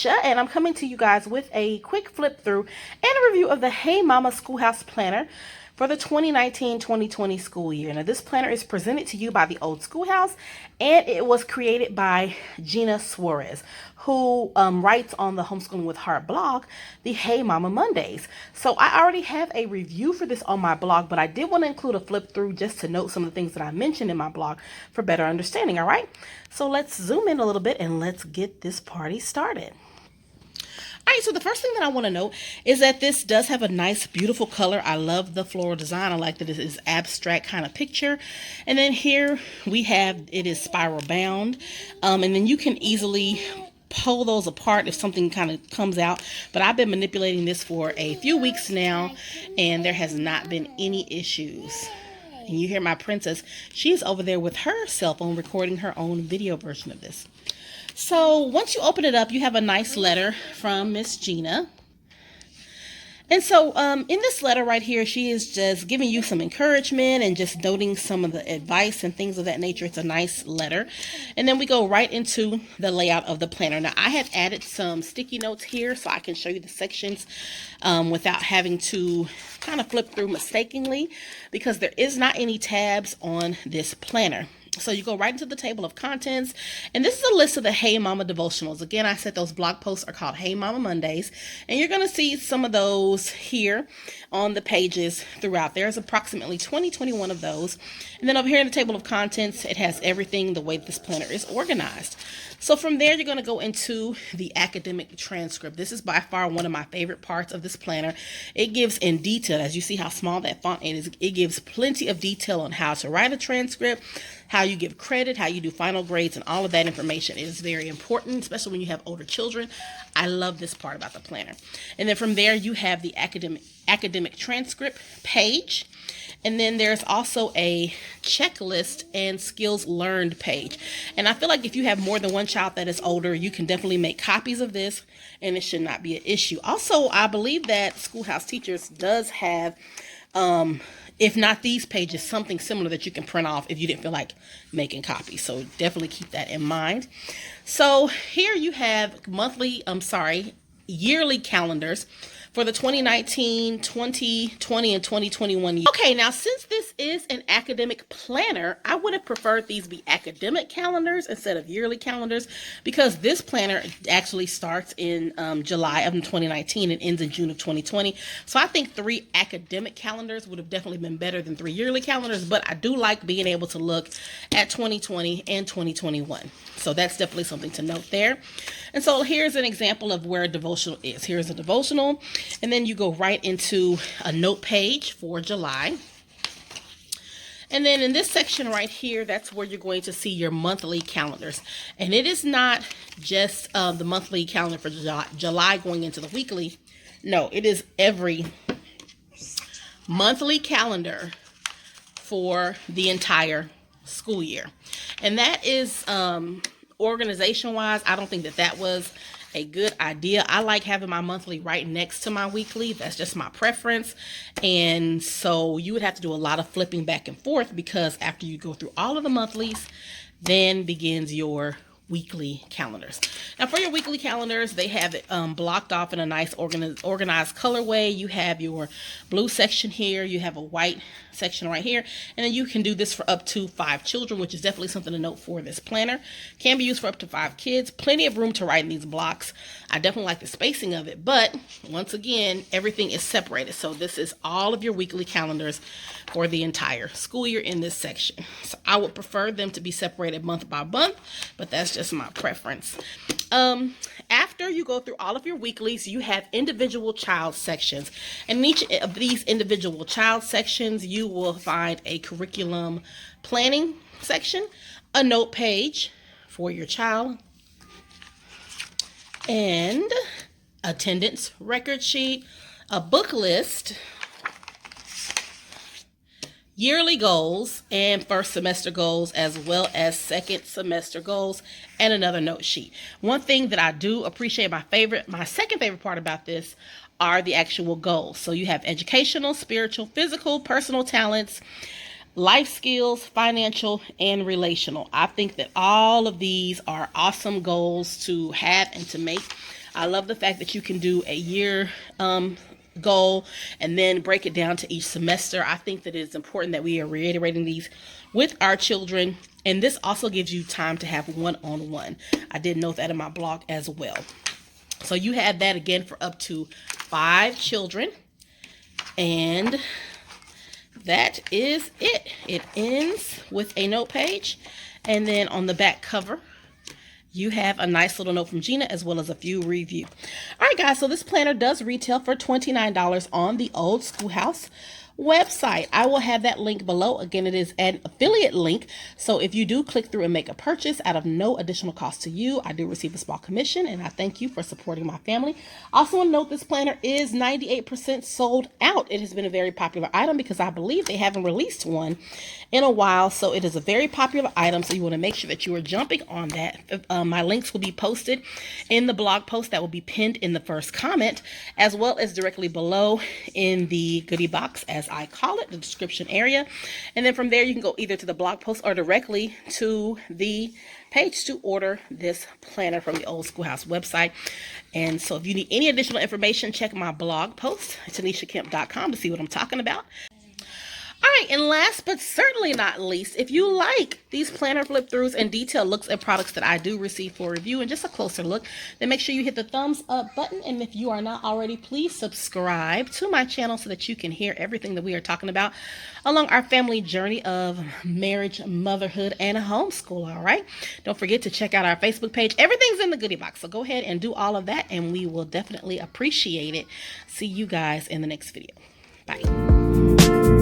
Keisha, and I'm coming to you guys with a quick flip through and a review of the Hey Mama Schoolhouse Planner for the 2019-2020 school year. Now, this planner is presented to you by the Old Schoolhouse, and it was created by Gena Suarez, who writes on the Homeschooling with Heart blog, the Hey Mama Mondays. So I already have a review for this on my blog, but I did want to include a flip through just to note some of the things that I mentioned in my blog for better understanding, all right? So let's zoom in a little bit and let's get this party started. All right, so the first thing that I want to note is that this does have a nice, beautiful color. I love the floral design. I like that it is abstract kind of picture. And then here we have, it is spiral bound. And then you can easily pull those apart if something kind of comes out. But I've been manipulating this for a few weeks now, and there has not been any issues. And you hear my princess, she's over there with her cell phone recording her own video version of this. So once you open it up, you have a nice letter from Miss Gena. And so in this letter right here, she is just giving you some encouragement and just noting some of the advice and things of that nature. It's a nice letter. And then we go right into the layout of the planner. Now, I have added some sticky notes here so I can show you the sections without having to kind of flip through mistakenly, because there is not any tabs on this planner. So you go right into the table of contents, and this is a list of the Hey Mama devotionals. Again, I said those blog posts are called Hey Mama Mondays, and you're going to see some of those here on the pages throughout. There's approximately 21 of those. And then over here in the table of contents, it has everything the way this planner is organized. So from there, you're going to go into the academic transcript. This is by far one of my favorite parts of this planner. It gives in detail, as you see how small that font is, it gives plenty of detail on how to write a transcript, how you give credit, how you do final grades, and all of that information is very important, especially when you have older children. I love this part about the planner. And then from there, you have the academic transcript page. And then there's also a checklist and skills learned page. And I feel like if you have more than one child that is older, you can definitely make copies of this, and it should not be an issue. Also, I believe that Schoolhouse Teachers does have, if not these pages, something similar that you can print off if you didn't feel like making copies. So definitely keep that in mind. So here you have yearly calendars for the 2019, 2020, and 2021 year. Okay, now since this is an academic planner, I would have preferred these be academic calendars instead of yearly calendars, because this planner actually starts in July of 2019 and ends in June of 2020. So I think 3 academic calendars would have definitely been better than 3 yearly calendars, but I do like being able to look at 2020 and 2021. So that's definitely something to note there. And so here's an example of where a devotional is. Here's a devotional. And then you go right into a note page for July. And then in this section right here, that's where you're going to see your monthly calendars. And it is not just the monthly calendar for July going into the weekly. No, it is every monthly calendar for the entire school year. And that is organization wise, I don't think that was a good idea. I like having my monthly right next to my weekly. That's just my preference. And so you would have to do a lot of flipping back and forth, because after you go through all of the monthlies, then begins your weekly calendars. Now for your weekly calendars, they have it blocked off in a nice organized colorway. You have your blue section here, you have a white section right here, and then you can do this for up to 5 children, which is definitely something to note for this planner. Can be used for up to 5 kids. Plenty of room to write in these blocks. I definitely like the spacing of it, but once again, everything is separated. So this is all of your weekly calendars for the entire school year in this section. So I would prefer them to be separated month by month, but that's just my preference. After you go through all of your weeklies, you have individual child sections. And in each of these individual child sections, you will find a curriculum planning section, a note page for your child, and attendance record sheet, a book list, yearly goals and first semester goals, as well as second semester goals, and another note sheet. One thing that I do appreciate, my second favorite part about this are the actual goals. So you have educational, spiritual, physical, personal talents, life skills, financial, and relational. I think that all of these are awesome goals to have and to make. I love the fact that you can do a year goal and then break it down to each semester. I think that it is important that we are reiterating these with our children, and this also gives you time to have one-on-one. I did note that in my blog as well. So you have that again for up to 5 children, and that is it. It ends with a note page, and then on the back cover you have a nice little note from Gena as well as a few reviews. All right, guys, so this planner does retail for $29 on the Old Schoolhouse website. I will have that link below. Again, it is an affiliate link, so if you do click through and make a purchase out of no additional cost to you, I do receive a small commission, and I thank you for supporting my family. Also want to note this planner is 98% sold out. It has been a very popular item because I believe they haven't released one in a while, so it is a very popular item, so you want to make sure that you are jumping on that. My links will be posted in the blog post that will be pinned in the first comment, as well as directly below in the goodie box, as I call it, the description area. And then from there you can go either to the blog post or directly to the page to order this planner from the Old Schoolhouse website. And so if you need any additional information, check my blog post at TanishaKemp.com to see what I'm talking about. All right, and last but certainly not least, if you like these planner flip throughs and detailed looks at products that I do receive for review and just a closer look, then make sure you hit the thumbs up button. And if you are not already, please subscribe to my channel so that you can hear everything that we are talking about along our family journey of marriage, motherhood, and homeschool. All right, don't forget to check out our Facebook page. Everything's in the goodie box, so go ahead and do all of that, and we will definitely appreciate it. See you guys in the next video. Bye.